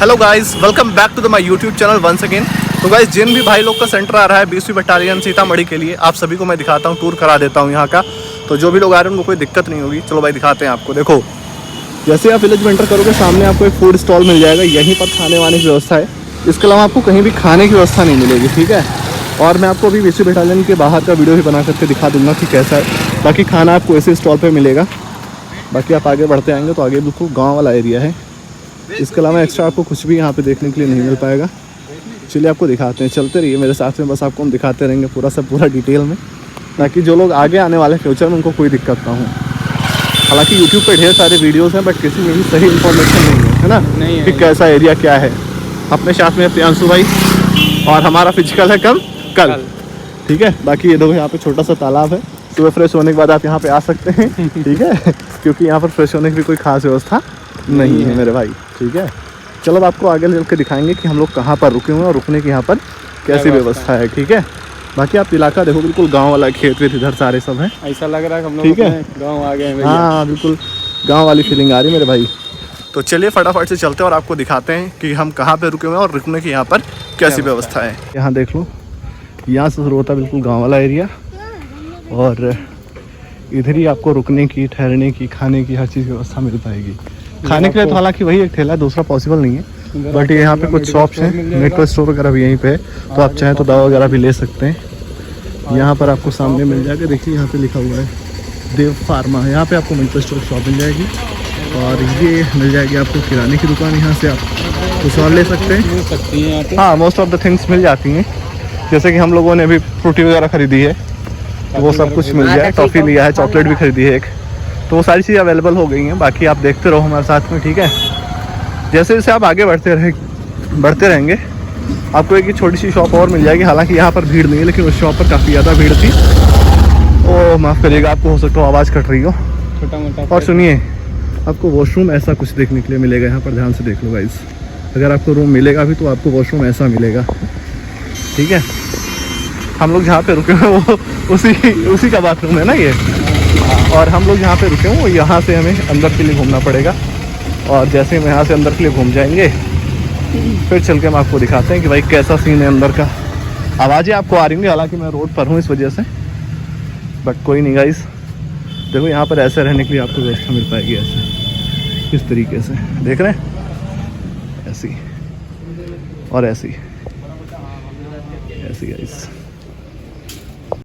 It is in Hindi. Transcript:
Hello guys, welcome back to the my YouTube channel once again. तो गाइस, जिन भी भाई लोग का सेंटर आ रहा है 20वीं बटालियन सीतामढ़ी के लिए, आप सभी को मैं दिखाता हूँ, टूर करा देता हूँ यहाँ का। तो जो भी लोग आ रहे हैं उनको कोई दिक्कत नहीं होगी। चलो भाई दिखाते हैं आपको। देखो, जैसे आप विलेज में एंटर करोगे सामने आपको एक फूड स्टॉल मिल जाएगा, यहीं पर खाने वाने की व्यवस्था है। इसके अलावा आपको कहीं भी खाने की व्यवस्था नहीं मिलेगी, ठीक है। और मैं आपको अभी 20वीं बटालियन के बाहर का वीडियो भी बना करके दिखा दूंगा कि कैसा है। बाकी खाना आपको ऐसे स्टॉल पर मिलेगा। बाकी आप आगे बढ़ते आएंगे तो आगे बिल्कुल गाँव वाला एरिया है। इसके अलावा एक्स्ट्रा आपको कुछ भी यहाँ पे देखने के लिए नहीं मिल पाएगा। चलिए आपको दिखाते हैं, चलते रहिए मेरे साथ में, बस आपको हम दिखाते रहेंगे पूरा डिटेल में, ताकि जो लोग आगे आने वाले फ्यूचर में उनको कोई दिक्कत ना हो। हालांकि यूट्यूब पे ढेर सारे वीडियोस हैं, बट किसी में भी सही इन्फॉर्मेशन नहीं है ना, नहीं कि कैसा एरिया क्या है। अपने साथ में प्रियांशु भाई और हमारा फिजिकल है कल, ठीक है। बाकी ये देखो, यहाँ पे छोटा सा तालाब है। सुबह फ्रेश होने के बाद आप यहाँ पे आ सकते हैं, ठीक है, क्योंकि यहाँ पर फ्रेश होने की भी कोई खास व्यवस्था नहीं है मेरे भाई, ठीक है। चलो अब आपको आगे चल के दिखाएंगे कि हम लोग कहाँ पर रुके हुए हैं और रुकने की यहाँ पर कैसी व्यवस्था है, ठीक है। बाकी आप इलाका देखो, बिल्कुल गांव वाला, खेत वेत इधर सारे सब हैं। ऐसा लग रहा है हम लोग ठीक है, गांव आ गए हैं। हाँ बिल्कुल गांव वाली फीलिंग आ रही है मेरे भाई। तो चलिए फटाफट से चलते हैं और आपको दिखाते हैं कि हम कहाँ पे रुके हुए हैं और रुकने की यहाँ पर कैसी व्यवस्था है। यहाँ देख लो, यहाँ से शुरू होता है बिल्कुल गाँव वाला एरिया, और इधर ही आपको रुकने की, ठहरने की, खाने की हर चीज़ की व्यवस्था मिल पाएगी। खाने के लिए तो हालांकि वही एक ठेला, दूसरा पॉसिबल नहीं है, बट यहाँ पे कुछ शॉप्स हैं, मेडिकल स्टोर वगैरह भी यहीं पे है, तो आप चाहें तो दवा वगैरह भी ले सकते हैं। यहाँ पर आपको सामने मिल जाएगा, देखिए यहाँ पे लिखा हुआ है देव फार्मा। यहाँ पे आपको मेडिकल स्टोर शॉप मिल जाएगी, और ये मिल जाएगी आपको किराने की दुकान। यहाँ से आप कुछ और ले सकते हैं। हाँ, मोस्ट ऑफ द थिंग्स मिल जाती हैं, जैसे कि हम लोगों ने अभी फ्रूटी वगैरह खरीदी है, तो वो सब कुछ मिल जाए। टॉफ़ी लिया है, चॉकलेट भी खरीदी है एक, तो वो सारी चीज़ अवेलेबल हो गई हैं। बाकी आप देखते रहो हमारे साथ में, ठीक है। जैसे जैसे आप आगे बढ़ते रहेंगे आपको एक छोटी सी शॉप और मिल जाएगी। हालांकि यहाँ पर भीड़ नहीं है, लेकिन उस शॉप पर काफ़ी ज़्यादा भीड़ थी। ओह माफ़ करिएगा, आपको हो सकता है आवाज़ कट रही हो, छोटा मोटा। और सुनिए, आपको वॉशरूम ऐसा कुछ देखने के लिए मिलेगा। यहाँ पर ध्यान से देख लो गाइस, अगर आपको रूम मिलेगा भी तो आपको वॉशरूम ऐसा मिलेगा, ठीक है। हम लोग जहाँ पे रुके हैं वो उसी का बाथरूम है ना ये, और हम लोग यहाँ पे रुके हैं, वो यहाँ से हमें अंदर के लिए घूमना पड़ेगा। और जैसे हम यहाँ से अंदर के लिए घूम जाएंगे, फिर चल के हम आपको दिखाते हैं कि भाई कैसा सीन है अंदर का। आवाज़ें आपको आ रही होंगी, हालांकि मैं रोड पर हूँ इस वजह से, बट कोई नहीं गाइस। देखो यहाँ पर ऐसे रहने के लिए आपको व्यवस्था मिल पाएगी, ऐसे किस तरीके से देख रहे हैं, ऐसी और ऐसी गाइस।